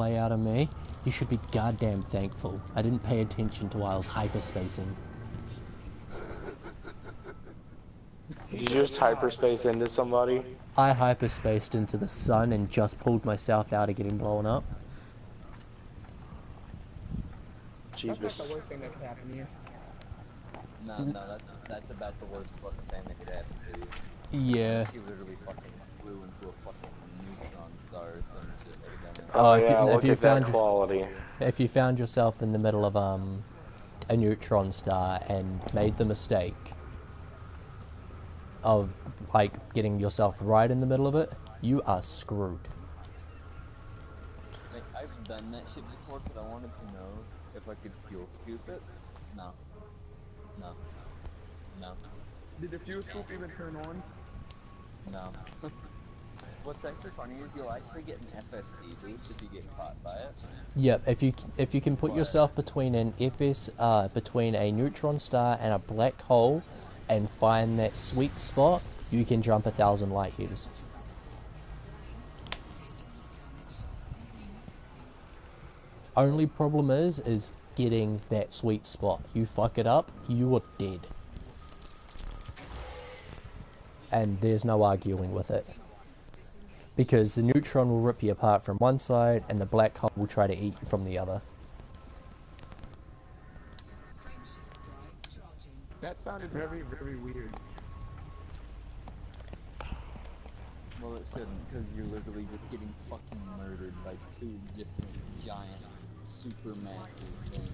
play out of me, you should be goddamn thankful. I didn't pay attention to while I was hyperspacing. Did you just hyperspace into somebody? I hyperspaced into the sun and just pulled myself out of getting blown up. Jesus. That's not the worst thing that could happen here. No, that's about the worst fucking thing that could happen to you. Yeah. She literally fucking flew into a fucking neutron star or some shit like that. Oh yeah, look at that quality. If you found yourself in the middle of a neutron star and made the mistake of like getting yourself right in the middle of it, you are screwed. Like, I've done that shit before, but I wanted to know if I could fuel scoop it. No. Did the fuel scoop even turn on? No. What's actually funny is you'll actually get an FSD boost if you get caught by it. Yep, if you can put yourself between between a neutron star and a black hole, and find that sweet spot, you can jump 1,000 light years. Only problem is getting that sweet spot. You fuck it up, you are dead. And there's no arguing with it. Because the neutron will rip you apart from one side, and the black hole will try to eat you from the other. That sounded very, very weird. Well, it shouldn't, because you're literally just getting fucking murdered by two different giant, super massive things.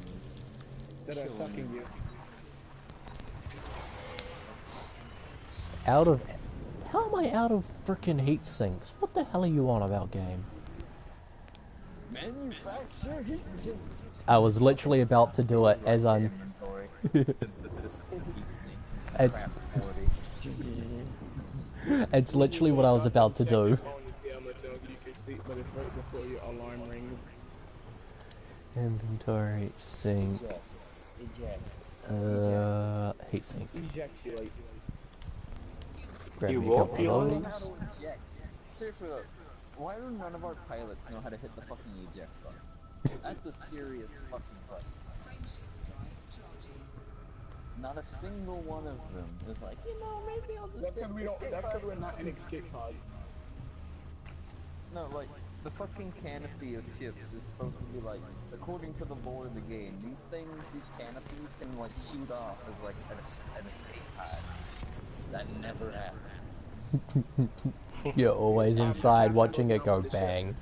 That are fucking you. How am I out of frickin' heat sinks? What the hell are you on about, game? Manufacture heat sinks. I was literally about to do it as I'm... It's literally what I was about to do. Inventory, sync. Heat sink. Grab You me a won't couple be of on those. Seriously though, why do none of our pilots know how to hit the fucking eject button? That's a serious fucking button. Not a single one of them is like, you know, maybe I'll just That's because we're not in escape pod. No, like, the fucking canopy of ships is supposed to be like, according to the lore of the game, these canopies can like shoot off as like an escape pod. That never happens. You're always inside watching it go bang.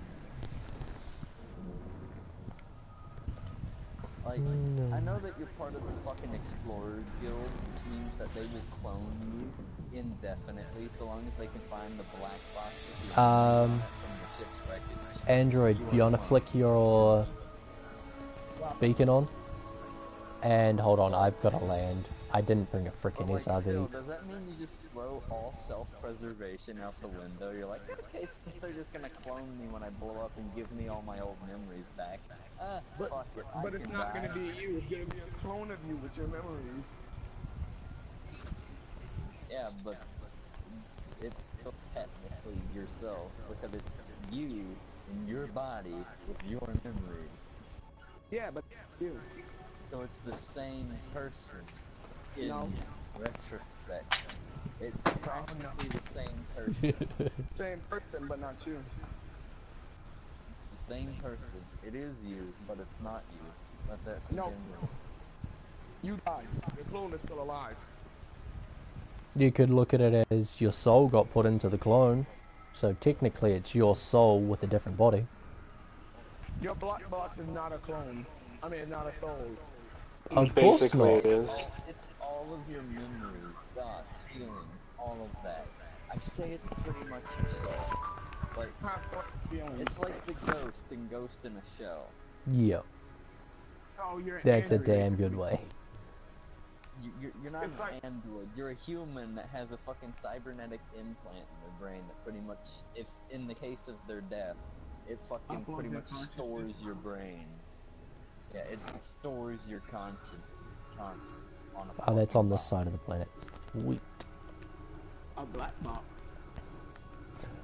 Like, I know that you're part of the fucking Explorers Guild, which means that they will clone you indefinitely, so long as they can find the black boxes from the ship's wreckage. Android, you wanna flick your beacon on? And hold on, I've got to land. I didn't bring a frickin' SRV. Still, does that mean you just throw all self-preservation out the window? You're like, okay, so they're just gonna clone me when I blow up and give me all my old memories back. Fuck it, But it's not gonna be you, it's gonna be a clone of you with your memories. Yeah, but it's still technically yourself, because it's you in your body with your memories. Yeah, but you. So it's the same person in retrospect. It's practically the same person. Same person, but not you. The same person. It is you, but it's not you. Let that sink in. You died. Your clone is still alive. You could look at it as your soul got put into the clone. So technically it's your soul with a different body. Your black box is not a clone. I mean, not a soul. Of course not. It is. It's all of your memories, thoughts, feelings, all of that. I say it's pretty much yourself. Like, it's like the ghost in Ghost in a Shell. Yep. So you're That's a Android. damn good way. You're not an android. You're a human that has a fucking cybernetic implant in their brain that pretty much, if in the case of their death, it fucking pretty much stores your brain. Yeah, it stores your conscience on a Oh, that's on this box. side of the planet. Sweet. A black box.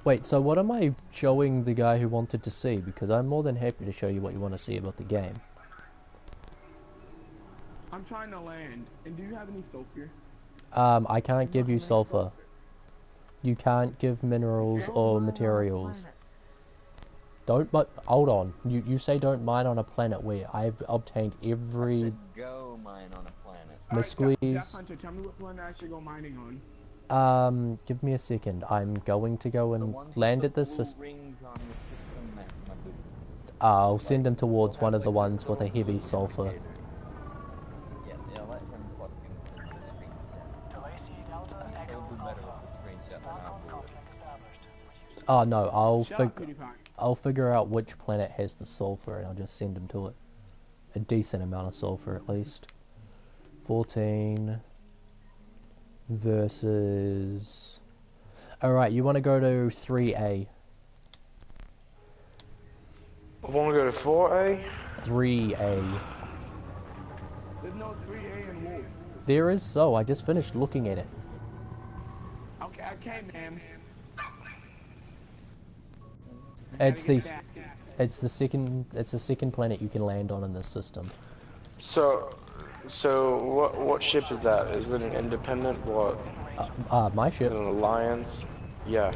Wait, so what am I showing the guy who wanted to see? Because I'm more than happy to show you what you want to see about the game. I'm trying to land. And do you have any sulfur? I can't give you sulfur. You can't give minerals or materials. Don't, but hold on. You say don't mine on a planet where I've obtained every. I said go mine on a planet. Miss Squeeze. Death Hunter, tell me what planet I should go mining on. Give me a second. I'm going to go and land at the system. Rings on the system map, my dude. I'll send him towards one of the ones with a heavy sulfur. Yeah, let him fucking send the screenshot. He'll do better with the screenshot than I will. Oh no, PewDiePie. I'll figure out which planet has the sulfur and I'll just send him to it. A decent amount of sulfur at least. 14 versus. Alright, you want to go to 3A. I want to go to 4A. 3A. There's no 3A in Wolf. There is so. I just finished looking at it. Okay, ma'am. It's the second planet you can land on in this system. So what ship is that? Is it an independent? What? My Is ship. it an alliance? Yeah.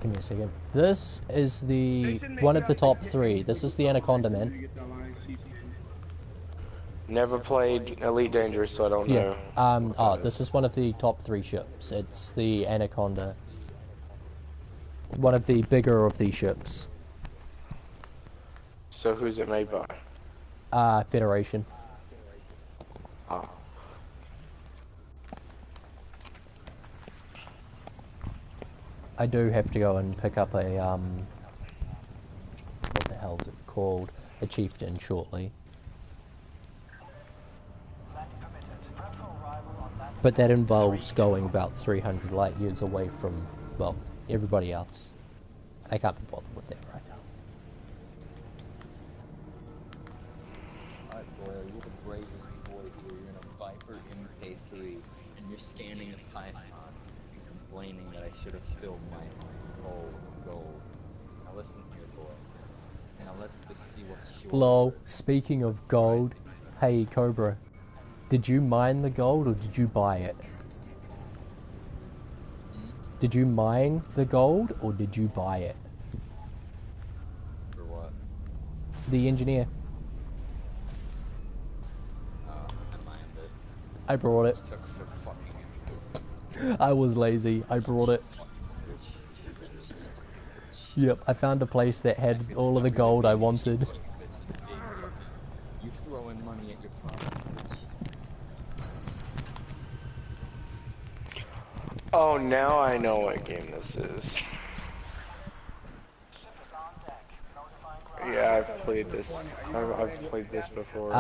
Give me a second. This is the one of the top 3. This is the Anaconda, man. Never played Elite Dangerous, so I don't Yeah. know. This is one of the top 3 ships. It's the Anaconda. One of the bigger of these ships. So who's it made by? Federation. Oh. I do have to go and pick up a, what the hell is it called? A chieftain shortly. But that involves going about 300 light years away from, well, everybody else. I can't be bothered with that right now. Alright, Boyle, you're the bravest boy here. You're in a Viper MK3, and you're scanning a Python and complaining that I should have filled my hole with gold. Now listen here, boy. Now let's just see what's your... Lol, speaking of gold, hey Cobra, did you mine the gold or did you buy it? Did you mine the gold or did you buy it? For what? The engineer. I mined it. I brought it. It took for fucking... I was lazy. I brought it. Yep, I found a place that had all of the gold I wanted. You throwing money at your problem. Oh, now I know what game this is. Yeah, I've played this. I've played this before.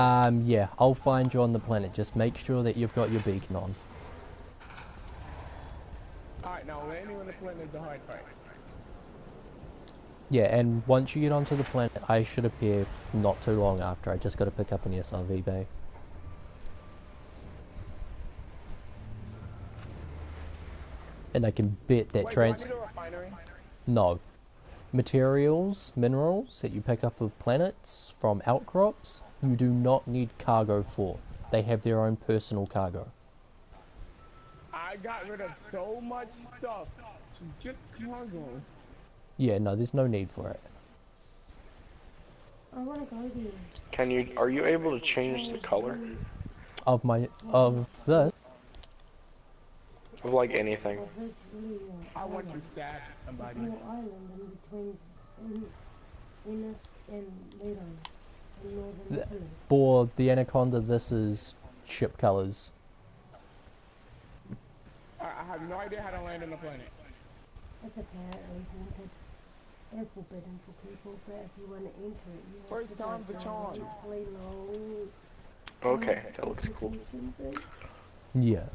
Yeah, I'll find you on the planet. Just make sure that you've got your beacon on. Alright, now landing on the planet is a hard part. Yeah, and once you get onto the planet, I should appear not too long after. I just got to pick up an SRV bay. And I can bet that Wait, do I need a refinery? No. Materials, minerals that you pick up of planets from outcrops, you do not need cargo for. They have their own personal cargo. I got rid of so much stuff to just cargo. Yeah, no, there's no need for it. I wanna go there. Are you able to change the color Of this, of like anything? I want to stab somebody. Small island in between Innis and Lado in northern Italy. for the Anaconda, this is ship colors. I have no idea how to land on the planet. It's apparently haunted. It's forbidden for people, but if you want to enter it, you have First to time go for charge. really long Okay, that looks cool. application thing. Yeah.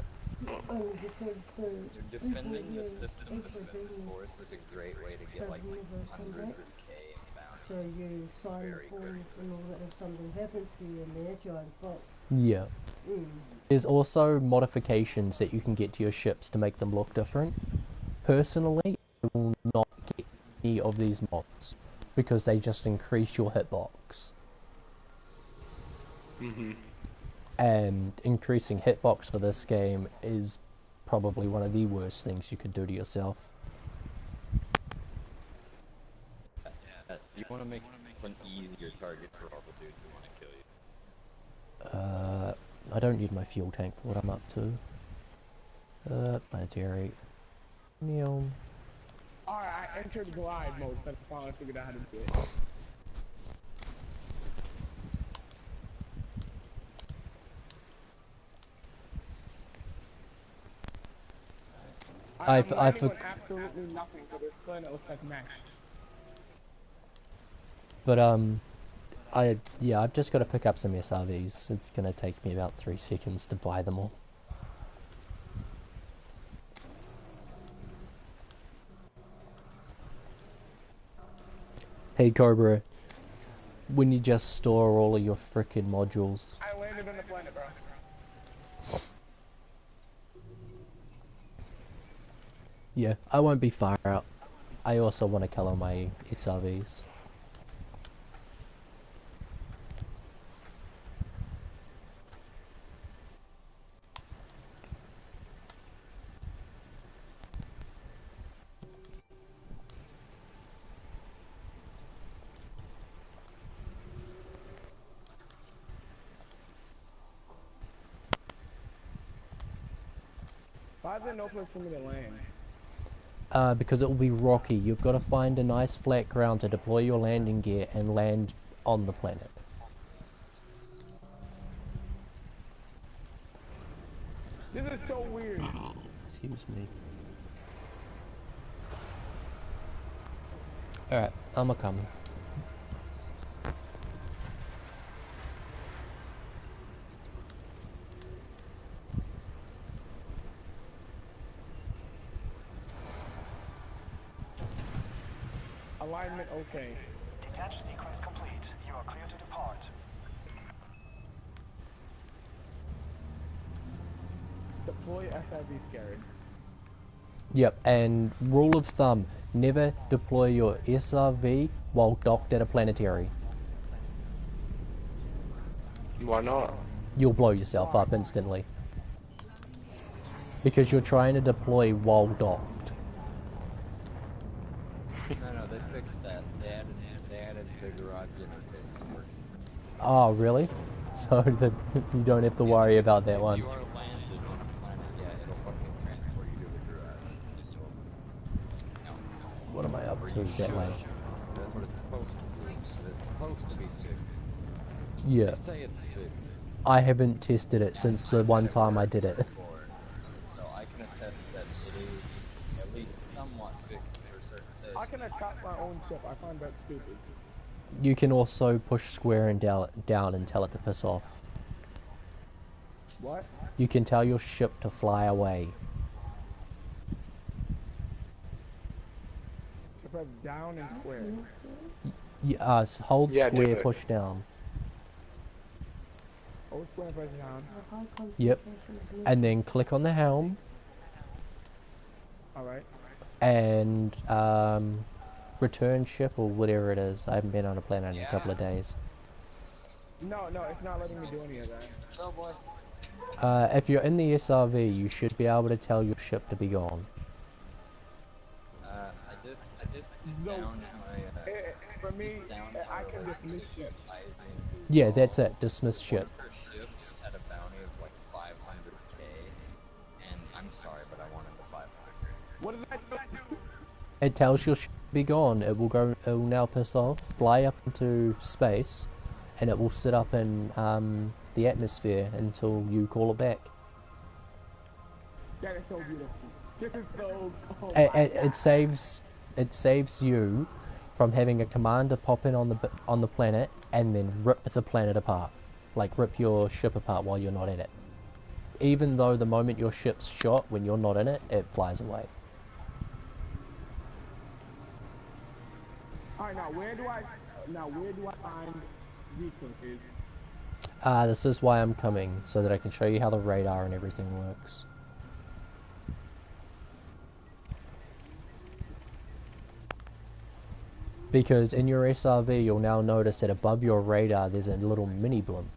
Only because the Defending the people system here defense introduced force is a great way to get like hundreds of K in so bounties. you sign Very forms and all that if something happens to you and then it's your own fault. Yeah. Mm. There's also modifications that you can get to your ships to make them look different. Personally, any of these mods because they just increase your hitbox. And increasing hitbox for this game is probably one of the worst things you could do to yourself. Yeah, you want to make an easier target for all the dudes who want to kill you. I don't need my fuel tank for what I'm up to. Planetary. Neil. Alright, I entered glide mode, so I finally figured out how to do it. I'm landing on absolutely nothing, so this planet looks like mesh. But I've just got to pick up some SRVs. It's gonna take me about 3 seconds to buy them all. Hey Cobra, when you just store all of your frickin' modules. I landed on the planet, bro. Yeah, I won't be far out. I also want to kill all my SRVs. Why is there no place for me to land? Because it will be rocky. You've got to find a nice flat ground to deploy your landing gear and land on the planet. This is so weird. Excuse me. Alright, I'm a-coming. Alignment okay. Detach sequence complete. You are clear to depart. Deploy SIV scary. Yep, and rule of thumb, never deploy your SRV while docked at a planetary. Why not? You'll blow yourself up instantly. Because you're trying to deploy while docked. No, they fixed that. They added the garage interface. It works. Oh, really? So that you don't have to worry about that one. If you are landed on the planet, yeah, it'll fucking transport you to the garage. What am I up to that way? That's what it's supposed to do. It's supposed to be fixed. Yeah. They say it's fixed. I haven't tested it since the one time I did it. So I can attest that it is at least somewhat fixed for certain stages. I can attack my own ship. I find that stupid. You can also push square and down and tell it to piss off. What? You can tell your ship to fly away. I press down and square. Hold Yeah, square, do it. push down. Hold square and press down. Yep. And then click on the helm Alright. and return ship or whatever it is. I haven't been on a planet in a couple of days. No, it's not letting me do any of that. Oh boy. If you're in the SRV, you should be able to tell your ship to be gone. I just No. down my For me, I can dismiss ships. Yeah, that's it. Dismiss ship. Her ship had a bounty of like 500k, and I'm sorry, but I wanted the 500. What did I do? It tells your ship to be gone. It will go. It will now piss off, fly up into space, and it will sit up in the atmosphere until you call it back. That is so beautiful. This is so cool. It saves you from having a commander pop in on the planet and then rip the planet apart, like rip your ship apart while you're not in it. Even though the moment your ship's shot, when you're not in it, it flies away. Alright, now where do I find resources? This is why I'm coming, so that I can show you how the radar and everything works. Because in your SRV, you'll now notice that above your radar, there's a little mini blimp.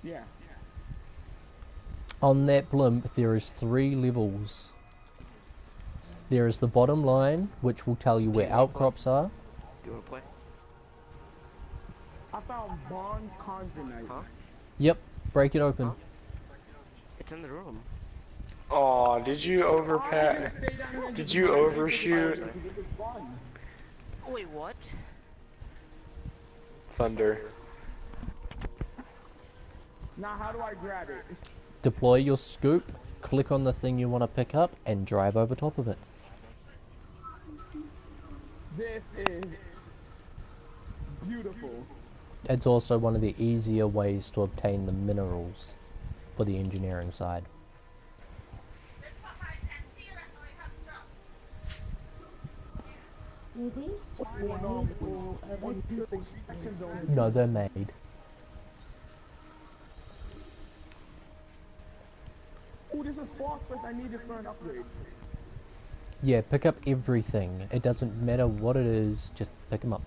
Yeah. On that blimp, there is 3 levels. There is the bottom line, which will tell you where outcrops are. Do you want to play? I found Bond Conjunite. Huh? Yep, break it open. Huh? It's in the room. Oh, did you overpass? Did you overshoot? Wait, what? Thunder. Now how do I grab it? Deploy your scoop, click on the thing you want to pick up, and drive over top of it. This is beautiful. It's also one of the easier ways to obtain the minerals for the engineering side. Are these made or are they No, they're made. Oh, this is phosphorus I needed for an upgrade. Yeah, pick up everything. It doesn't matter what it is, just pick them up.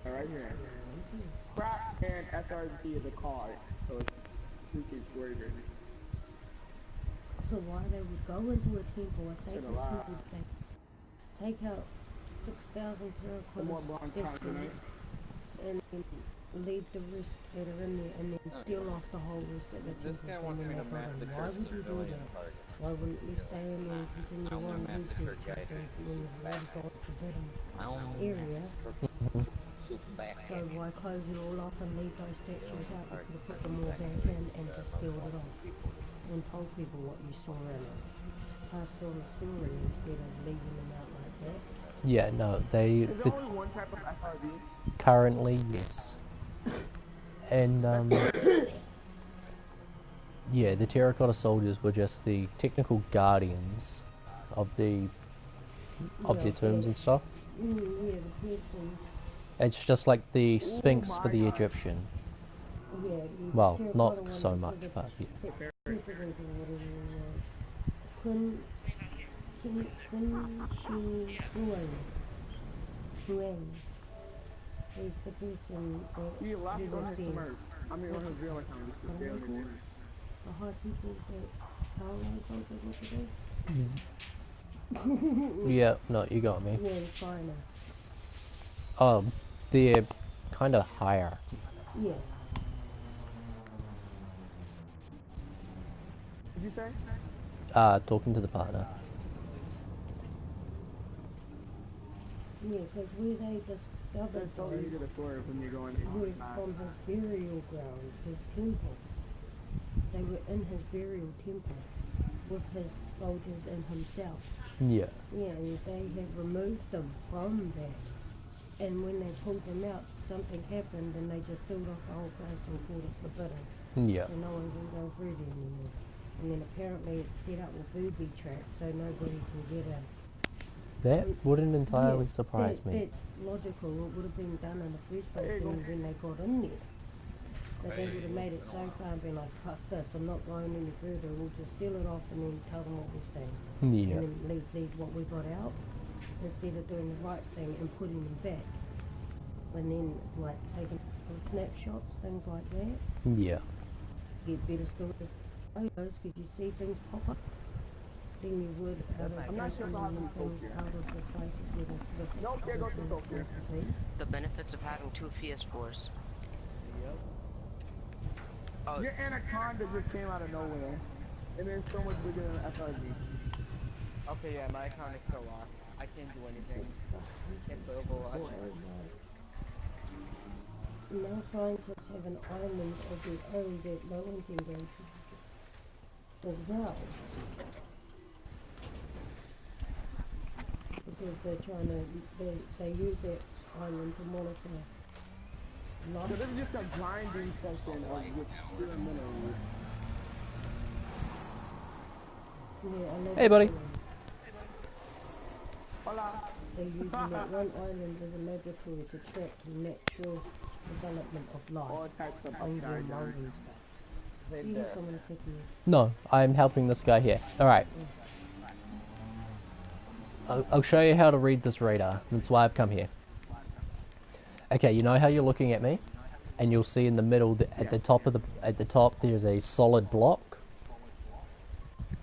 Alright here. Crap and SRZ is a card, so it's freaking weird. So why they would go into a temple or sacred temple, they take out 6,000 Some more terracotta bronze statues conjunite. and then leave the rest that are in there and then seal off the whole rest of the This guy temple. wants me to Why massacre would you do civilian that? targets. Why wouldn't we stay in there and continue I wanna on massacre research guys chapters who when shoot you've already got the forbidden I don't area? shoot back. So why close it all off and leave those statues out? You could have put them all back in and just sealed it off and told people what you saw in it. Passed on the story instead of leaving them out like that. Yeah, no, they... Is there only one type of SRV? Currently, yes. And, yeah, the terracotta soldiers were just the technical guardians of their tombs and stuff. Yeah, the people. It's just like the Sphinx for the Egyptian. Yeah, Well, terracotta not one so is much, for the but yeah. president or whatever it was. Huang. He's the person that He left who on was his there. Smurf. I mean on his real account. This is damn near. The hot people that Thailand something what to do? Yeah, no, you got me. Yeah, in China. They're kind of hierarchy. Yeah. Did you say? Talking to the partner. Yeah, because where they discovered It's so easy to swerve when you're going were in. from his burial ground, his temple. They were in his burial temple with his soldiers and himself. Yeah. Yeah, and they had removed them from that. And when they pulled them out, something happened and they just sealed off the whole place and called it forbidden. Yeah. So no one can go through there anymore. And then apparently it's set up with booby traps so nobody can get in. That wouldn't entirely Yeah, surprise me. That's logical. It would have been done in the first place when they got in there. But they would have made it so far and been like, fuck this, I'm not going any further. We'll just seal it off and then tell them what we've seen. Yeah. And then leave what we got out instead of doing the right thing and putting them back. And then, like, taking snapshots, things like that. Yeah. Get better stories photos because you see things pop up. Then you would out of I'm not sure if I have any soap here. out of the places where they're supposed to Nope, there goes some soap here. be. The benefits of having 2 PS4s. Yep. Oh, Your anaconda just came out of nowhere. And then so much bigger than FRG. Okay, yeah, my account is still locked. I can't do anything. Can't play Overwatch. Now scientists have an island of their own that no one can go to as well. Because they're trying to, they use that island to monitor So life. this is just a grinding session of which pure minerals. Yeah, Hey, buddy. Hola. They're using that one island as a laboratory to track natural development of life. All types of Fungi, upside mold down. and stuff. Do you have someone sick here? No, I'm helping this guy here. Alright. I'll show you how to read this radar. That's why I've come here. Okay, you know how you're looking at me, and you'll see in the middle, at the top, there's a solid block.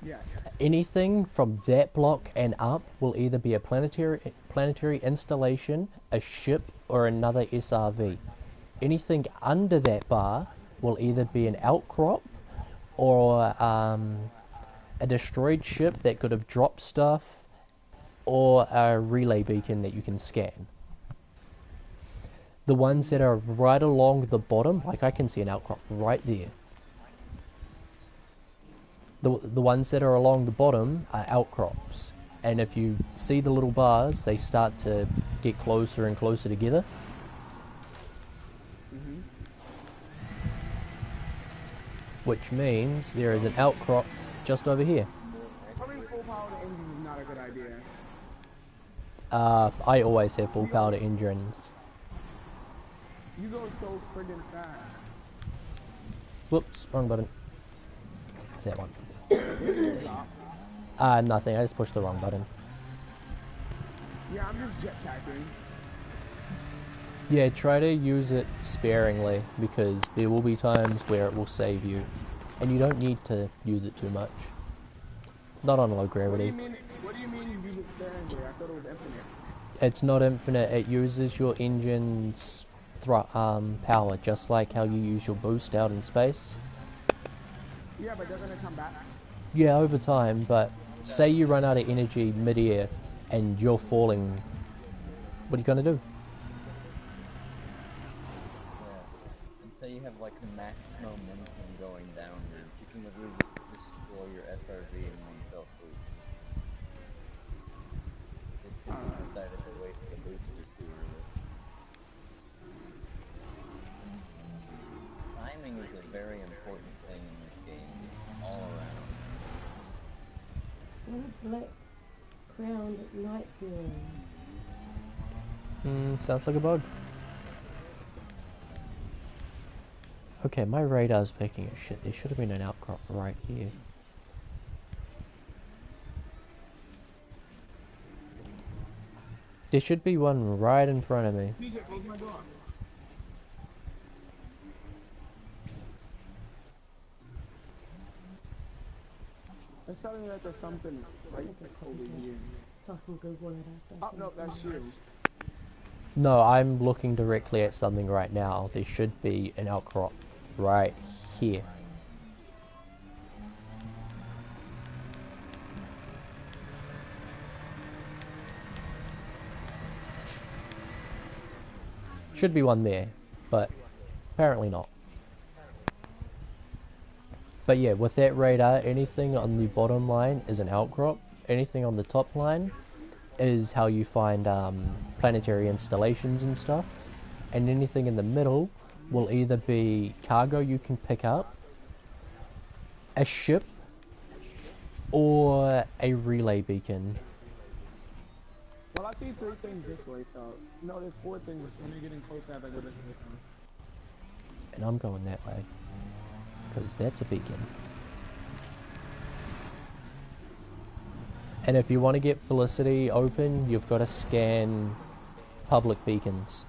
Yeah. Anything from that block and up will either be a planetary installation, a ship, or another SRV. Anything under that bar will either be an outcrop or a destroyed ship that could have dropped stuff, or a relay beacon that you can scan. The ones that are right along the bottom, like I can see an outcrop right there. The ones that are along the bottom are outcrops, and if you see the little bars, they start to get closer and closer together. Which means there is an outcrop just over here. Having full powered engines is not a good idea. I always have full powered engines. You go so friggin' fast. Whoops, wrong button. What's that one? Nothing, I just pushed the wrong button. Yeah, I'm just jetpacking. Yeah, try to use it sparingly, because there will be times where it will save you, and you don't need to use it too much. Not on low gravity. What do you mean you use it sparingly? I thought it was infinite. It's not infinite, it uses your engine's power, just like how you use your boost out in space. Yeah, but they're gonna come back. Yeah, over time, but say you run out of energy mid-air and you're falling, what are you gonna do? Yeah. And say you have like max momentum going downwards, you can literally just destroy your SRV in one fell swoop. Just because you decided to waste the booster too early. Timing is a very important thing in this game, all around. What a black crowned night bird. Sounds like a bug. Okay, my radar's picking a shit. There should have been an outcrop right here. There should be one right in front of me. DJ, close my door. It's telling me that there's something right over here. So I can Google it after. Oh, no, that's you. No, I'm looking directly at something right now. There should be an outcrop right here. Should be one there, but apparently not. But yeah, with that radar, anything on the bottom line is an outcrop. Anything on the top line is how you find planetary installations and stuff. And anything in the middle will either be cargo you can pick up, a ship, or a relay beacon. Well, I see 3 things this way, so... No, there's 4 things. When you're getting close, I have to go this way. And I'm going that way, because that's a beacon. And if you want to get Felicity open, you've got to scan public beacons.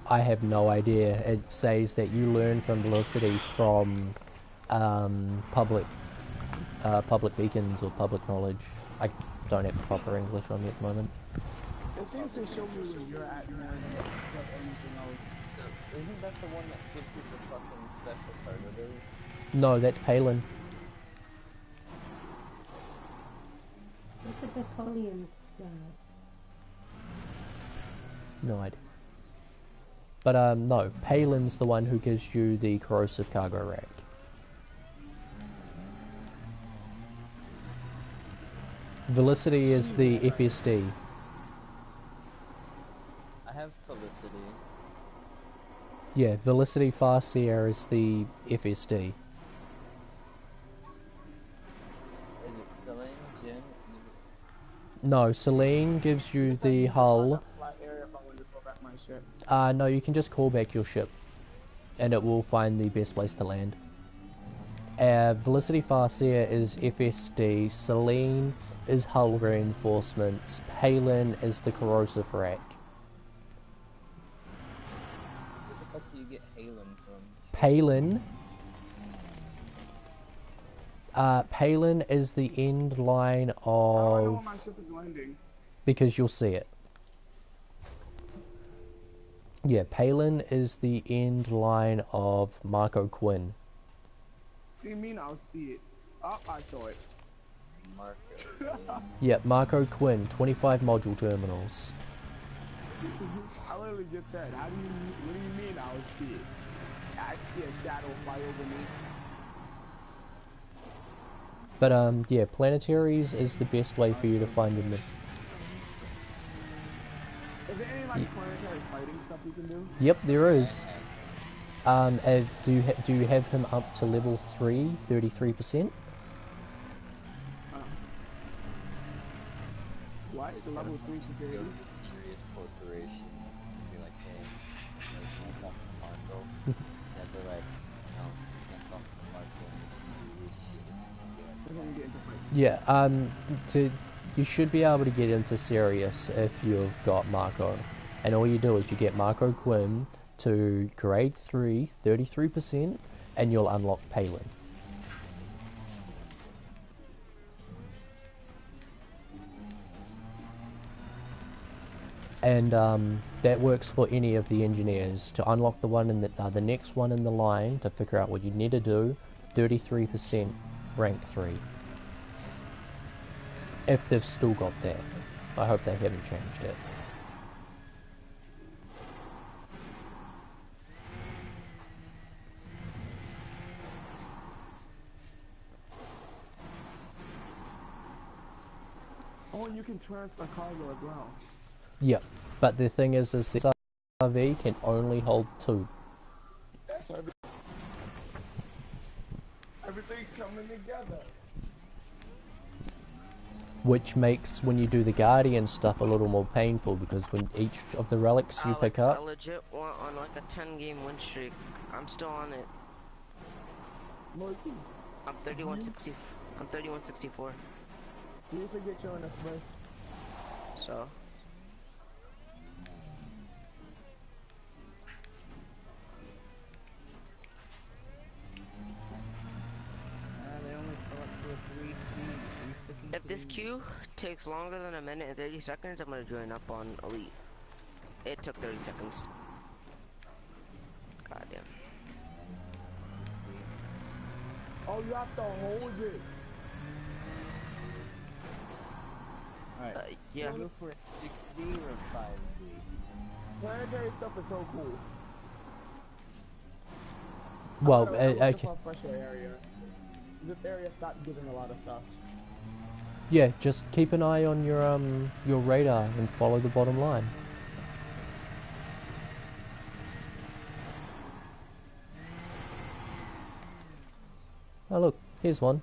I have no idea. It says that you learn from Felicity from public beacons or public knowledge. I don't have proper English on me at the moment. It seems to show me where you're at more than just anything else. Isn't that the one that gives you the fucking special predators? No, that's Palin. What's the battalion? No idea. But no, Palin's the one who gives you the corrosive cargo rack. Felicity is the FSD. I have Felicity. Yeah, Felicity Farseer is the FSD. Is it Selene, Jin? No, Selene gives you the hull. Flat area if I wanted to go back my ship. No, you can just call back your ship, and it will find the best place to land. Velocity Farseer is FSD, Selene is hull reinforcements, Palin is the corrosive rack. Where the fuck do you get Halen from? Palin is the end line How do I know of... when my ship is landing? Because you'll see it. Yeah, Palin is the end line of Marco Quinn. What do you mean I'll see it? Oh, I saw it. Marco. Yeah, Marco Quinn, 25 module terminals. I literally just said, what do you mean I'll see it? I see a shadow fly over me. But yeah, planetaries is the best way for you to find them. Is there any like planetary fighting stuff you can do? Yep, there is. Do you have him up to level 3, 33%? Why is it level 3 security? Go to the serious corporation and be like, hey, can I talk to Marco? And they're like, no, you can't talk to Marco and this shit. Yeah, you should be able to get into Sirius if you've got Marco. And all you do is you get Marco Quinn to grade 3, 33%, and you'll unlock Palin. And that works for any of the engineers. To unlock the one in the next one in the line, to figure out what you need to do, 33% rank 3. If they've still got that. I hope they haven't changed it. Oh, and you can transfer cargo as well. Yep, but the thing is the SRV can only hold 2. Everything's coming together. Which makes when you do the Guardian stuff a little more painful, because when each of the relics you pick up... I legit want on like a 10-game win streak. I'm still on it. I'm 3160. I'm 3164. You forget you're on a first. So. They only sell up to a 3C. If this queue takes longer than a minute and 30 seconds, I'm gonna join up on Elite. It took 30 seconds. God damn. Oh, you have to hold it. Alright, yeah. So go for a 6D or a 5D? Planetary stuff is so cool. Well, okay. For a fresher area. This area stopped giving a lot of stuff. Yeah, just keep an eye on your radar and follow the bottom line. Oh look, here's one.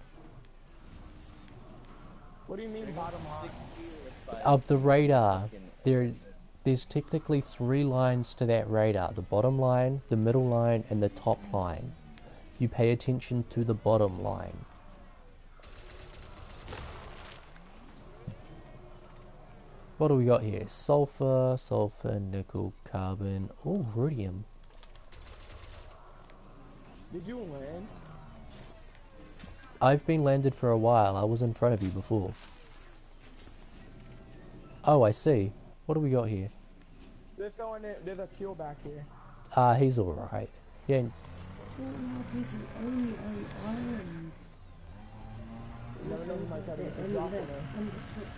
What do you mean bottom line? Of the radar, there's technically 3 lines to that radar. The bottom line, the middle line, and the top line. You pay attention to the bottom line. What do we got here? Sulfur, nickel, carbon, oh, rhodium. Did you land? I've been landed for a while. I was in front of you before. Oh, I see. What do we got here? There's a kill back here. He's alright. Yeah.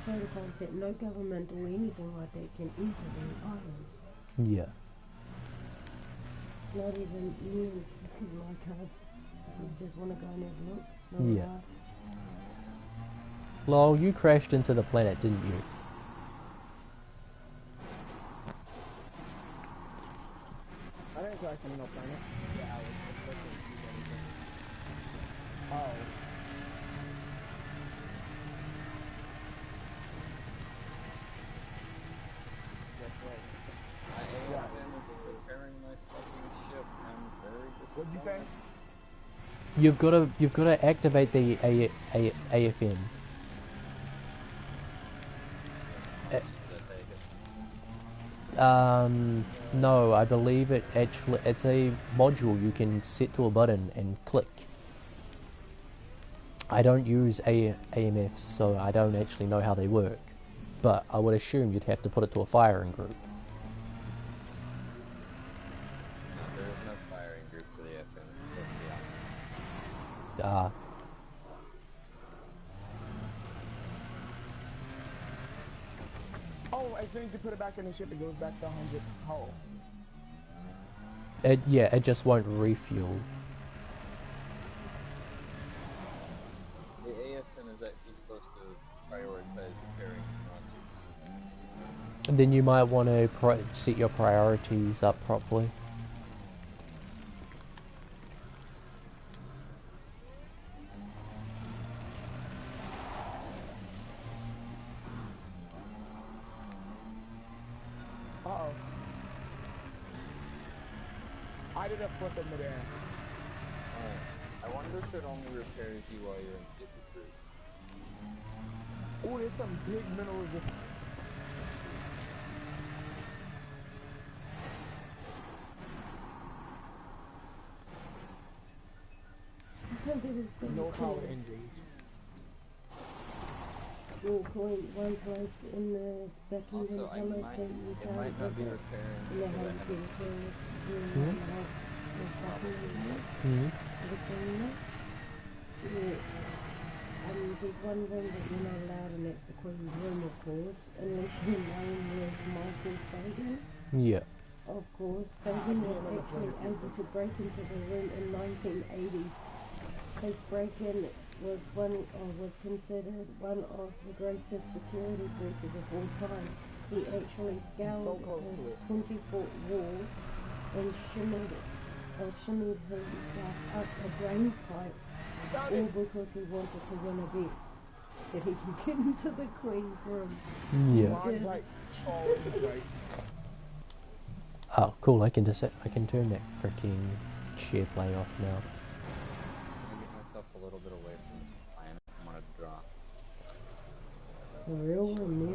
Protocols that no government or anything like that can enter the island. Yeah. Not even you like us. You just want to go and have a look. No Yeah. Lol, you crashed into the planet, didn't you? I didn't crash into no planet. Yeah, I was expecting to do anything. Oh. Preparing my fucking ship. I'm very disappointed. What'd you say? You've gotta activate the AFM. No, I believe it's a module you can set to a button and click. I don't use AMFs, so I don't actually know how they work. But I would assume you'd have to put it to a firing group. There is no firing group for the FM. It's supposed to be on. Ah. Oh, as soon as you put it back in the ship, it goes back to 100 hull. Yeah, it just won't refuel. The AFN is actually supposed to prioritize repairing modules. And then you might want to set your priorities up properly. Uh-oh. I did a flip in midair. I wonder if it only repairs you while you're in Super Cruise. Oh, there's some big minerals. No power injuries. One place in the Buckingham Also, Palace that you it can't might not be visit. repairing And they because I have haven't filters Hmm? in the Buckingham Hmm? Yeah. There's one room that you're not allowed in, it's the Queen's room, of course, unless you know with Michael Fagan. Yeah. Of course, Fagan was actually able to break into the room in 1980s. His break-in was considered one of the greatest security breaches of all time. He actually scaled the 20-foot wall and shimmied himself up a drain pipe, all because he wanted to win a bet that he can get into the Queen's room. Yeah. Oh, cool! I can turn that freaking share play off now. I get myself a little bit away from this planet. I'm gonna draw. The real room,